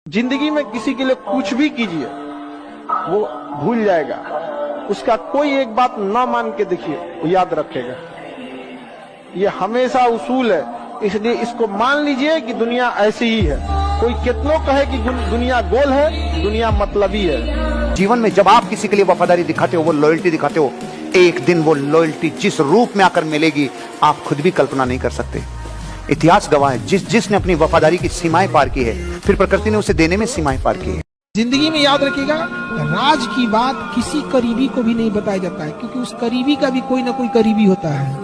जिंदगी में किसी के लिए कुछ भी कीजिए वो भूल जाएगा, उसका कोई एक बात ना मान के देखिए वो याद रखेगा। ये हमेशा उसूल है, इसलिए इसको मान लीजिए कि दुनिया ऐसी ही है। कोई कितनों कहे कि दुनिया गोल है, दुनिया मतलबी है। जीवन में जब आप किसी के लिए वफादारी दिखाते हो, वो लॉयल्टी दिखाते हो, एक दिन वो लॉयल्टी जिस रूप में आकर मिलेगी आप खुद भी कल्पना नहीं कर सकते। इतिहास गवाह है, जिसने अपनी वफादारी की सीमाएं पार की है, फिर प्रकृति ने उसे देने में सीमाएं पार की है। जिंदगी में याद रखिएगा, राज की बात किसी करीबी को भी नहीं बताया जाता है, क्योंकि उस करीबी का भी कोई ना कोई करीबी होता है।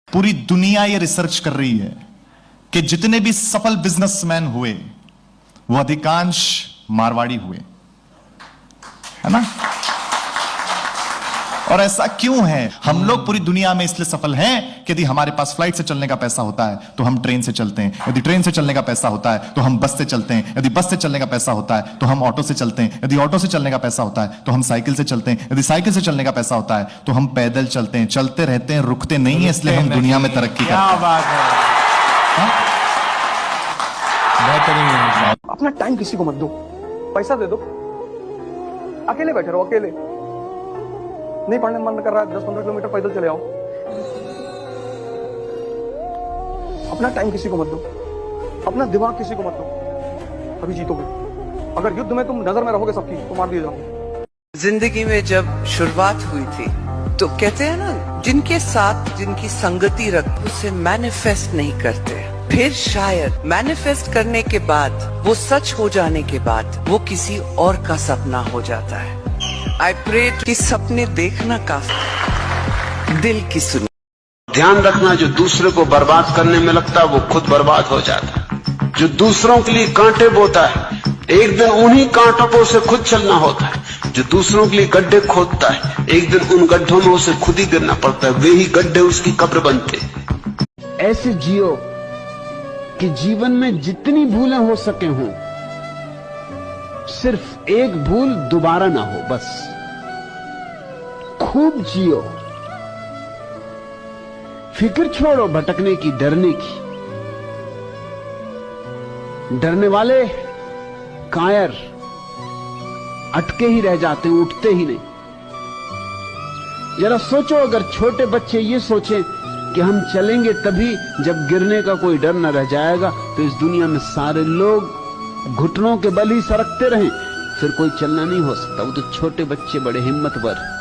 पूरी दुनिया ये रिसर्च कर रही है कि जितने भी सफल बिजनेसमैन हुए वो अधिकांश मारवाड़ी हुए, है ना? और ऐसा क्यों है? हम लोग पूरी दुनिया में इसलिए सफल हैं कि यदि हमारे पास फ्लाइट से चलने का पैसा होता है तो हम ट्रेन से चलते हैं, यदि ट्रेन से चलने का पैसा होता है तो हम बस से चलते हैं, यदि बस से चलने का पैसा होता है तो हम ऑटो से चलते हैं, यदि ऑटो से चलने का पैसा होता है तो हम साइकिल से चलते हैं, यदि साइकिल से चलने का पैसा होता है तो हम पैदल चलते हैं। चलते रहते हैं, रुकते नहीं है, इसलिए हम दुनिया में तरक्की करते हैं। क्या बात है, बेहतरीन। अपना टाइम किसी को मत दो, पैसा दे दो, अकेले बैठे रहो, अकेले नहीं पढ़ने मन कर रहा है 10-15 किलोमीटर पैदल चले आओ। अपना टाइम किसी को मत दो, अपना दिमाग किसी को मत दो, अभी जीतोगे। अगर युद्ध में तुम नजर में रहोगे सबकी तो मार दिए जाओगे। जिंदगी में जब शुरुआत हुई थी तो कहते हैं ना, जिनके साथ जिनकी संगति रख उसे मैनिफेस्ट नहीं करते, फिर शायद मैनिफेस्ट करने के बाद वो सच हो जाने के बाद वो किसी और का सपना हो जाता है। आई प्रे कि सपने देखना काफी, दिल की सुनो। ध्यान रखना, जो दूसरे को बर्बाद करने में लगता है वो खुद बर्बाद हो जाता है। जो दूसरों के लिए कांटे बोता है, एक दिन उन्हीं कांटों पर उसे खुद चलना होता है। जो दूसरों के लिए गड्ढे खोदता है, एक दिन उन गड्ढों में उसे खुद ही गिरना पड़ता है। वे ही गड्ढे उसकी कब्र बनते। ऐसे जियो कि जीवन में जितनी भूलें हो सके हों, सिर्फ एक भूल दोबारा ना हो। बस खूब जियो, फिक्र छोड़ो भटकने की, डरने की। डरने वाले कायर अटके ही रह जाते हैं, उठते ही नहीं। जरा सोचो, अगर छोटे बच्चे ये सोचें कि हम चलेंगे तभी जब गिरने का कोई डर न रह जाएगा, तो इस दुनिया में सारे लोग घुटनों के बल ही सरकते रहें, फिर कोई चलना नहीं हो सकता। वो तो छोटे बच्चे बड़े हिम्मतवर।